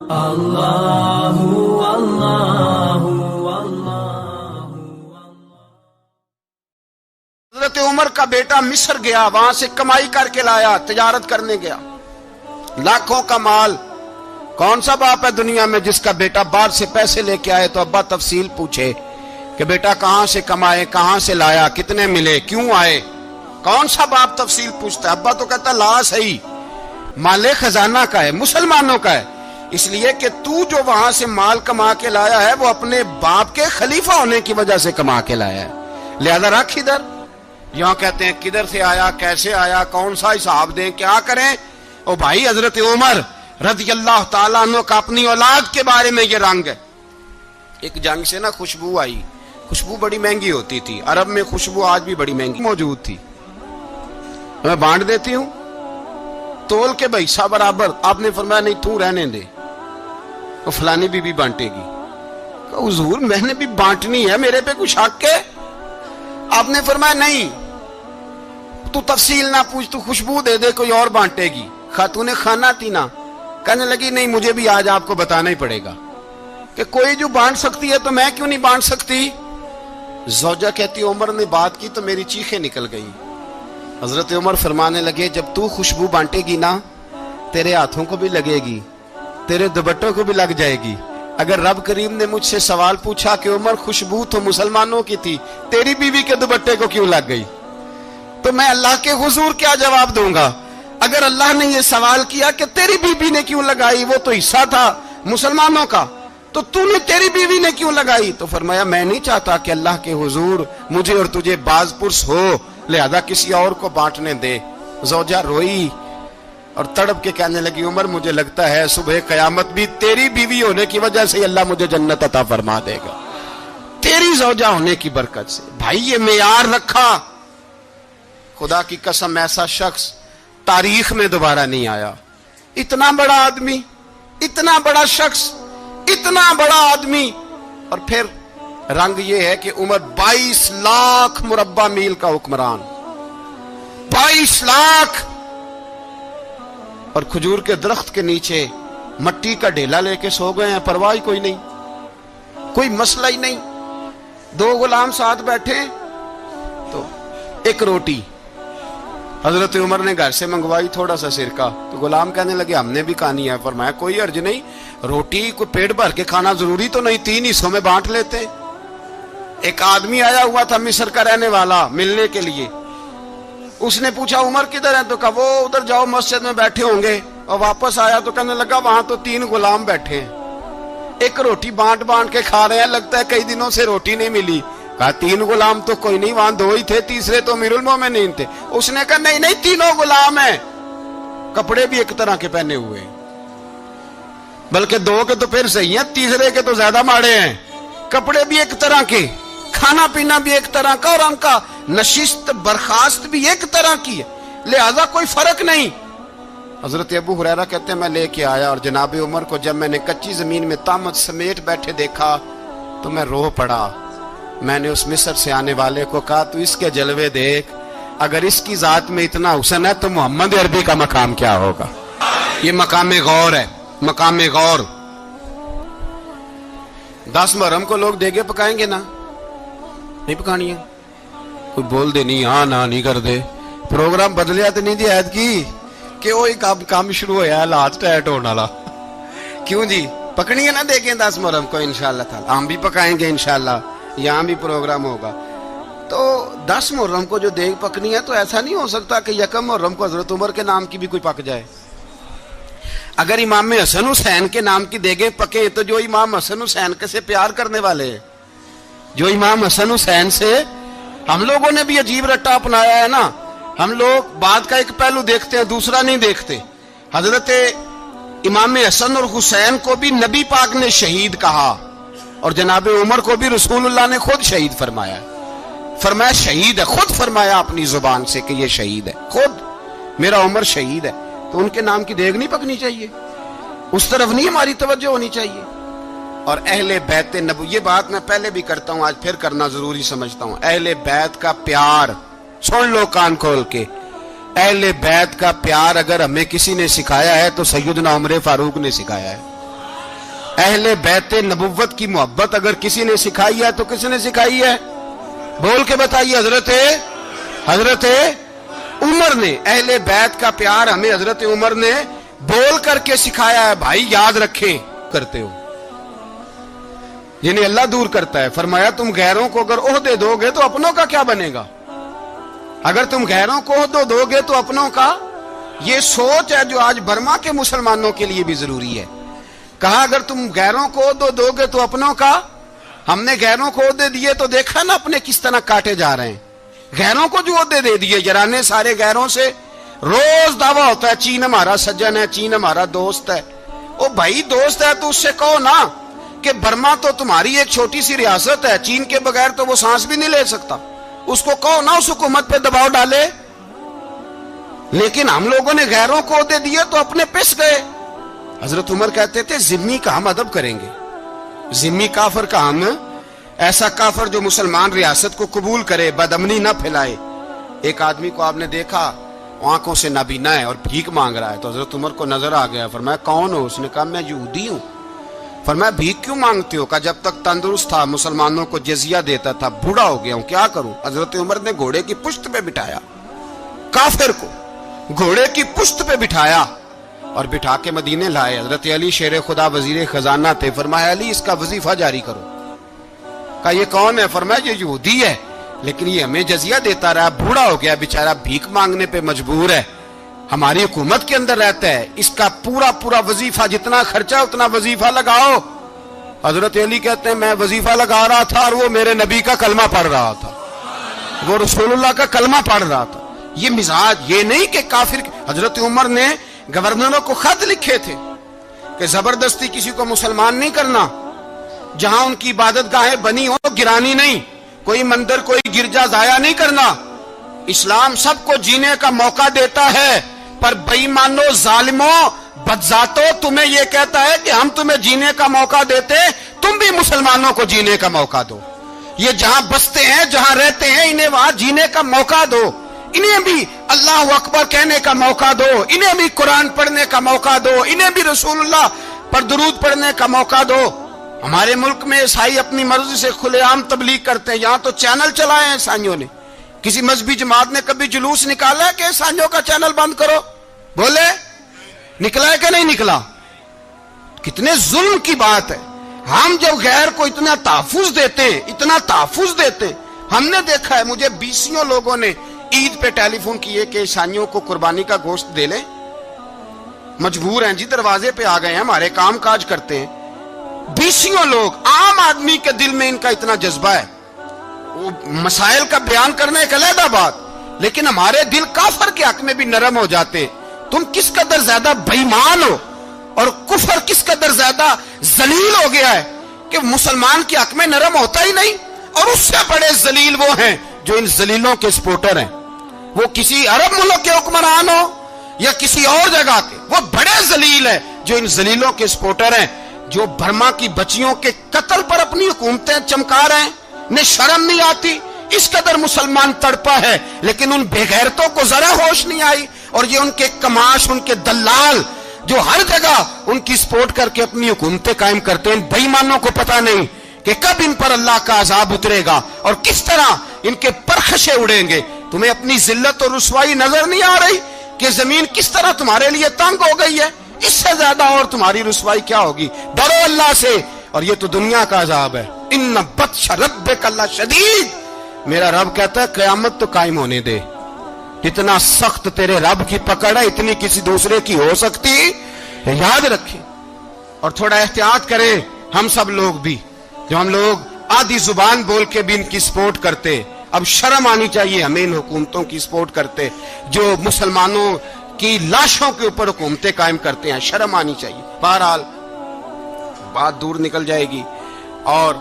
اللہ اللہ اللہ۔ حضرت عمر کا بیٹا مصر گیا، وہاں سے کمائی کر کے لایا، تجارت کرنے گیا، لاکھوں کا مال۔ کون سا باپ ہے دنیا میں جس کا بیٹا باہر سے پیسے لے کے آئے تو ابا تفصیل پوچھے کہ بیٹا کہاں سے کمائے، کہاں سے لایا، کتنے ملے، کیوں آئے؟ کون سا باپ تفصیل پوچھتا ہے؟ ابا تو کہتا لا صحیح، مال خزانہ کا ہے، مسلمانوں کا ہے، اس لیے کہ تو جو وہاں سے مال کما کے لایا ہے وہ اپنے باپ کے خلیفہ ہونے کی وجہ سے کما کے لایا ہے، لہذا رکھ ادھر۔ یہاں کہتے ہیں کدھر سے آیا، کیسے آیا، کون سا حساب دیں، کیا کریں؟ او بھائی، حضرت عمر رضی اللہ تعالیٰ عنہ کا اپنی اولاد کے بارے میں یہ رنگ ہے۔ ایک جنگ سے نا خوشبو آئی، خوشبو بڑی مہنگی ہوتی تھی، عرب میں خوشبو آج بھی بڑی مہنگی موجود تھی، میں بانٹ دیتی ہوں تول کے بھائی سا برابر۔ آپ نے فرمایا نہیں، تو رہنے دے، وہ فلانی بی بی بانٹے گی۔ حضور میں نے بھی بانٹنی ہے، میرے پہ کچھ حق ہے؟ آپ نے فرمایا نہیں، تو تفصیل نہ پوچھ، تو خوشبو دے دے، کوئی اور بانٹے گی۔ خاتون خانہ تھی نا، کہنے لگی نہیں، مجھے بھی آج آپ کو بتانا ہی پڑے گا کہ کوئی جو بانٹ سکتی ہے تو میں کیوں نہیں بانٹ سکتی؟ زوجہ کہتی عمر نے بات کی تو میری چیخیں نکل گئی۔ حضرت عمر فرمانے لگے جب تو خوشبو بانٹے گی نا، تیرے ہاتھوں کو بھی لگے گی، تیرے دوپٹوں کو بھی لگ جائے گی۔ اگر رب کریم نے مجھ سے سوال پوچھا کہ عمر خوشبو تو مسلمانوں کی تھی، تیری بیوی کے دوپٹے کو کیوں لگ گئی، تو میں اللہ کے حضور کیا جواب دوں گا؟ اگر اللہ نے یہ سوال کیا کہ تیری بیوی نے کیوں لگائی، وہ تو حصہ تھا مسلمانوں کا، تو نے تیری بیوی نے کیوں لگائی؟ تو فرمایا میں نہیں چاہتا کہ اللہ کے حضور مجھے اور تجھے باز پرس ہو، لہذا کسی اور کو بانٹنے دے۔ زوجہ روئی اور تڑپ کے کہنے لگی عمر مجھے لگتا ہے صبح قیامت بھی تیری بیوی ہونے کی وجہ سے اللہ مجھے جنت عطا فرما دے گا، تیری زوجہ ہونے کی برکت سے۔ بھائی یہ معیار رکھا، خدا کی قسم ایسا شخص تاریخ میں دوبارہ نہیں آیا۔ اتنا بڑا آدمی، اتنا بڑا شخص، اتنا بڑا آدمی، اور پھر رنگ یہ ہے کہ عمر 22 لاکھ مربع میل کا حکمران، 22 لاکھ، اور کھجور کے درخت کے نیچے مٹی کا ڈھیلا لے کے سو گئے ہیں، پرواہ کوئی نہیں، کوئی مسئلہ ہی نہیں۔ دو غلام ساتھ بیٹھے تو ایک روٹی حضرت عمر نے گھر سے منگوائی، تھوڑا سا سرکہ، تو غلام کہنے لگے ہم نے بھی کھانی ہے۔ فرمایا کوئی حرج نہیں، روٹی کو پیٹ بھر کے کھانا ضروری تو نہیں، 3 حصوں میں بانٹ لیتے۔ ایک آدمی آیا ہوا تھا مصر کا رہنے والا ملنے کے لیے، اس نے پوچھا عمر کدھر ہے؟ تو کہا وہ ادھر جاؤ مسجد میں بیٹھے ہوں گے، اور واپس آیا تو کہنے لگا وہاں تو 3 غلام بیٹھے ہیں، ایک روٹی بانٹ بانٹ کے کھا رہے ہیں، لگتا ہے کئی دنوں سے روٹی نہیں ملی۔ کہا 3 غلام تو کوئی نہیں، وہاں 2 ہی تھے، تیسرے تو امیر المومنین تھے۔ اس نے کہا نہیں نہیں، 3 غلام ہیں، کپڑے بھی ایک طرح کے پہنے ہوئے، بلکہ 2 کے تو پھر صحیح ہیں، تیسرے کے تو زیادہ ماڑے ہیں، کپڑے بھی ایک طرح کے، کھانا پینا بھی ایک طرح کا، اور ان کا نشست برخاست بھی ایک طرح کی ہے، لہذا کوئی فرق نہیں۔ حضرت ابو ہریرہ کہتے ہیں میں لے کے آیا، اور جناب عمر کو جب میں نے کچی زمین میں تامت سمیٹ بیٹھے دیکھا تو میں رو پڑا۔ میں نے اس مصر سے آنے والے کو کہا تو اس کے جلوے دیکھ، اگر اس کی ذات میں اتنا حسن ہے تو محمد عربی کا مقام کیا ہوگا؟ یہ مقام غور ہے، مقام غور۔ 10 محرم کو لوگ دیگے پکائیں گے نا، نہیں پکانی ہے، کوئی بول دے نہیں، ہاں نہ نہیں کر دے، پروگرام بدلیا تو نہیں دی عید کی کہ وہی کام شروع ہوا ہے، لات ٹائٹ ہونے والا، کیوں جی پکنی ہے نا دیکھیں 10 محرم کو انشاءاللہ تعالی، ہم بھی پکائیں گے انشاءاللہ، یہاں بھی پروگرام ہوگا۔ تو 10 محرم کو جو دیگ پکنی ہے تو ایسا نہیں ہو سکتا کہ 1 محرم کو حضرت عمر کے نام کی بھی کوئی پک جائے۔ اگر امام حسن حسین کے نام کی دیگیں پکیں تو جو امام حسن حسین کے سے پیار کرنے والے ہیں، جو امام حسن حسین سے، ہم لوگوں نے بھی عجیب رٹا اپنایا ہے نا، ہم لوگ بات کا ایک پہلو دیکھتے ہیں دوسرا نہیں دیکھتے۔ حضرت امام حسن اور حسین کو بھی نبی پاک نے شہید کہا، اور جناب عمر کو بھی رسول اللہ نے خود شہید فرمایا، فرمایا شہید ہے، خود فرمایا اپنی زبان سے کہ یہ شہید ہے، خود میرا عمر شہید ہے، تو ان کے نام کی دیگ نہیں پکنی چاہیے، اس طرف نہیں ہماری توجہ ہونی چاہیے۔ اور اہل بیت نبو، یہ بات میں پہلے بھی کرتا ہوں، آج پھر کرنا ضروری سمجھتا ہوں، اہل بیت کا پیار، سن لو کان کھول کے، اہل بیت کا پیار اگر ہمیں کسی نے سکھایا ہے تو سیدنا عمر فاروق نے سکھایا ہے۔ اہل بیت نبوت کی محبت اگر کسی نے سکھائی ہے تو کس نے سکھائی ہے؟ بول کے بتائیے. حضرت عمر نے. اہل بیت کا پیار ہمیں حضرت عمر نے بول کر کے سکھایا ہے. بھائی یاد رکھیں کرتے ہو یعنی اللہ دور کرتا ہے. فرمایا تم غیروں کو اگر عہدے دو گے تو اپنوں کا کیا بنے گا؟ اگر تم غیروں کو عہدے دو گے تو اپنوں کا. یہ سوچ ہے جو آج برما کے مسلمانوں کے لیے بھی ضروری ہے. کہا اگر تم غیروں کو عہدے دو گے تو اپنوں کا. ہم نے غیروں کو عہدے دیے تو دیکھا نا اپنے کس طرح کاٹے جا رہے ہیں. غیروں کو جو عہدے دے دیے جرانے سارے غیروں سے. روز دعویٰ ہوتا ہے چین ہمارا سجن ہے, چین ہمارا دوست ہے. او بھائی دوست ہے تو اس سے کہو نا کہ برما تو تمہاری ایک چھوٹی سی ریاست ہے, چین کے بغیر تو وہ سانس بھی نہیں لے سکتا. اس کو کہو نا اس حکومت پہ دباؤ ڈالے. لیکن ہم لوگوں نے غیروں کو عہدے دیے تو اپنے پس گئے. حضرت عمر کہتے تھے ذمہ کا ہم ادب کریں گے. ذمہ کافر کا ہم, ایسا کافر جو مسلمان ریاست کو قبول کرے, بدامنی نہ پھیلائے. ایک آدمی کو آپ نے دیکھا آنکھوں سے نابینا ہے اور بھیک مانگ رہا ہے, تو حضرت عمر کو نظر آ گیا. فرمایا کون ہو؟ اس نے کہا میں یہودی ہوں. فرمایا بھیک کیوں مانگتے ہو؟ کہا جب تک تندرست تھا مسلمانوں کو جزیہ دیتا تھا, بوڑھا ہو گیا ہوں کیا کروں. حضرت عمر نے گھوڑے کی پشت پہ بٹھایا, کافر کو گھوڑے کی پشت پہ بٹھایا اور بٹھا کے مدینے لائے. حضرت علی شیر خدا وزیر خزانہ تھے. فرمایا علی اس کا وظیفہ جاری کرو. کہا یہ کون ہے؟ فرمایا یہ یہودی ہے لیکن یہ ہمیں جزیہ دیتا رہا, بوڑھا ہو گیا بیچارہ, بھیک مانگنے پہ مجبور ہے, ہماری حکومت کے اندر رہتا ہے, اس کا پورا وظیفہ جتنا خرچہ اتنا وظیفہ لگاؤ. حضرت علی کہتے ہیں میں وظیفہ لگا رہا تھا اور وہ میرے نبی کا کلمہ پڑھ رہا تھا, وہ رسول اللہ کا کلمہ پڑھ رہا تھا. یہ مزاج, یہ نہیں کہ کافر. حضرت عمر نے گورنروں کو خط لکھے تھے کہ زبردستی کسی کو مسلمان نہیں کرنا, جہاں ان کی عبادت گاہیں بنی ہو گرانی نہیں, کوئی مندر کوئی گرجا ضائع نہیں کرنا. اسلام سب کو جینے کا موقع دیتا ہے, پر بے ایمانو ظالموں بدذاتو تمہیں یہ کہتا ہے کہ ہم تمہیں جینے کا موقع دیتے, تم بھی مسلمانوں کو جینے کا موقع دو. یہ جہاں بستے ہیں جہاں رہتے ہیں انہیں وہاں جینے کا موقع دو, انہیں بھی اللہ اکبر کہنے کا موقع دو, انہیں بھی قرآن پڑھنے کا موقع دو, انہیں بھی رسول اللہ پر درود پڑھنے کا موقع دو. ہمارے ملک میں عیسائی اپنی مرضی سے کھلے عام تبلیغ کرتے ہیں. یہاں تو چینل چلائے ہیں عیسائیوں نے. کسی مذہبی جماعت نے کبھی جلوس نکالا ہے کہ عیسائیوں کا چینل بند کرو؟ بولے نکلا ہے کہ نہیں نکلا؟ کتنے ظلم کی بات ہے. ہم جب غیر کو اتنا تحفظ دیتے ہیں, ہم نے دیکھا ہے, مجھے 20 لوگوں نے عید پہ ٹیلی فون کیے کہ عیسائیوں کو قربانی کا گوشت دے لیں. مجبور ہیں جی, دروازے پہ آ گئے ہیں, ہمارے کام کاج کرتے ہیں. 20 لوگ, عام آدمی کے دل میں ان کا اتنا جذبہ ہے, وہ مسائل کا بیان کرنا ایک علیحدہ بات, لیکن ہمارے دل کافر کے حق میں بھی نرم ہو جاتے ہیں. تم کس قدر زیادہ بے ایمان ہو اور کفر کس قدر زیادہ ذلیل ہو گیا ہے کہ مسلمان کے حق میں نرم ہوتا ہی نہیں. اور اس سے بڑے ذلیل وہ ہیں جو ان ذلیلوں کے سپورٹر ہیں. وہ کسی عرب ملک کے حکمران ہو یا کسی اور جگہ کے, وہ بڑے ذلیل ہیں جو ان ذلیلوں کے سپورٹر ہیں, جو برما کی بچیوں کے قتل پر اپنی حکومتیں چمکا رہے ہیں. انہیں شرم نہیں آتی. اس قدر مسلمان تڑپا ہے لیکن ان بے غیرتوں کو ذرا ہوش نہیں آئی. اور یہ ان کے کماش, ان کے دلال جو ہر جگہ ان کی سپورٹ کر کے اپنی حکومتیں قائم کرتے ہیں, ان بے ایمانوں کو پتہ نہیں کہ کب ان پر اللہ کا عذاب اترے گا اور کس طرح ان کے پرخشے اڑیں گے. تمہیں اپنی ذلت اور رسوائی نظر نہیں آ رہی کہ زمین کس طرح تمہارے لیے تنگ ہو گئی ہے؟ اس سے زیادہ اور تمہاری رسوائی کیا ہوگی؟ ڈرو اللہ سے. اور یہ تو دنیا کا عذاب ہے. ان بطش ربک لشدید, میرا رب کہتا ہے قیامت تو قائم ہونے دے. اتنا سخت تیرے رب کی پکڑ ہے, اتنی کسی دوسرے کی ہو سکتی؟ یاد رکھیں اور تھوڑا احتیاط کریں. ہم سب لوگ بھی, جو ہم لوگ آدھی زبان بول کے بھی ان کی سپورٹ کرتے, اب شرم آنی چاہیے ہمیں ان حکومتوں کی سپورٹ کرتے جو مسلمانوں کی لاشوں کے اوپر حکومتیں قائم کرتے ہیں. شرم آنی چاہیے. بہرحال بات دور نکل جائے گی اور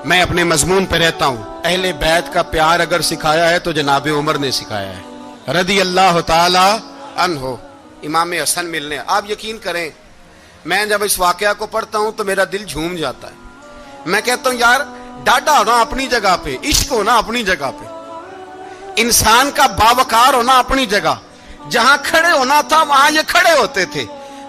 میں اپنے مضمون پہ رہتا ہوں. اہل بیت کا پیار اگر سکھایا ہے تو جناب عمر نے سکھایا ہے رضی اللہ تعالی عنہ. امام حسن ملنے, آپ یقین کریں میں جب اس واقعہ کو پڑھتا ہوں تو میرا دل جھوم جاتا ہے. میں کہتا ہوں یار ڈاڈا ہونا اپنی جگہ پہ, عشق ہونا اپنی جگہ پہ, انسان کا باوقار ہونا اپنی جگہ. جہاں کھڑے ہونا تھا وہاں یہ کھڑے ہوتے تھے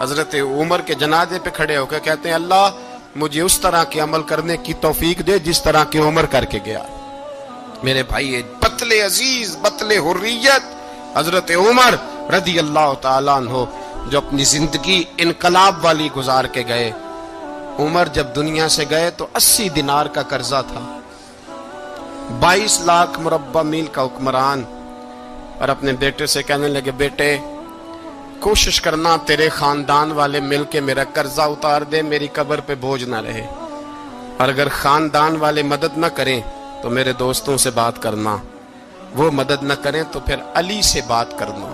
حضرت عمر کے جنازے پہ کھڑے ہو کے کہتے ہیں اللہ مجھے اس طرح کے عمل کرنے کی توفیق دے جس طرح کی عمر کر کے گیا. میرے بھائی بطل عزیز بطل حریت حضرت عمر رضی اللہ تعالیٰ عنہ جو اپنی زندگی انقلاب والی گزار کے گئے. عمر جب دنیا سے گئے تو 80 دینار کا قرضہ تھا. 22 لاکھ مربع میل کا حکمران. اور اپنے بیٹے سے کہنے لگے بیٹے کوشش کرنا تیرے خاندان والے مل کے میرا قرضہ اتار دے, میری قبر پہ بوجھ نہ رہے. اور اگر خاندان والے مدد نہ کریں تو میرے دوستوں سے بات کرنا, وہ مدد نہ کریں تو پھر علی سے بات کرنا.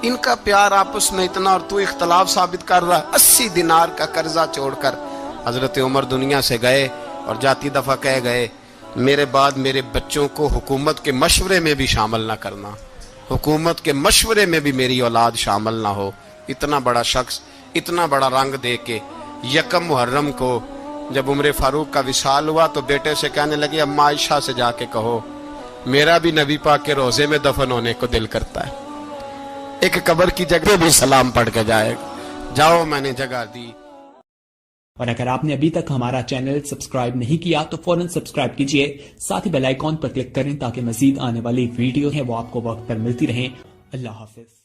ان کا پیار آپس میں اتنا اور تو اختلاف ثابت کر رہا. 80 دینار کا قرضہ چھوڑ کر حضرت عمر دنیا سے گئے اور جاتی دفعہ کہہ گئے میرے بعد میرے بچوں کو حکومت کے مشورے میں بھی شامل نہ کرنا, حکومت کے مشورے میں بھی میری اولاد شامل نہ ہو. اتنا بڑا شخص اتنا بڑا رنگ دے کے یکم محرم کو جب عمر فاروق کا وصال ہوا تو بیٹے سے کہنے لگے اماں عائشہ سے جا کے کہو میرا بھی نبی پاک کے روزے میں دفن ہونے کو دل کرتا ہے, ایک قبر کی جگہ بھی سلام پڑھ کے جائے گا. جاؤ میں نے جگہ دی. اور اگر آپ نے ابھی تک ہمارا چینل سبسکرائب نہیں کیا تو فوراً سبسکرائب کیجئے, ساتھ ہی بیل آئیکن پر کلک کریں تاکہ مزید آنے والی ویڈیو ہے وہ آپ کو وقت پر ملتی رہیں. اللہ حافظ.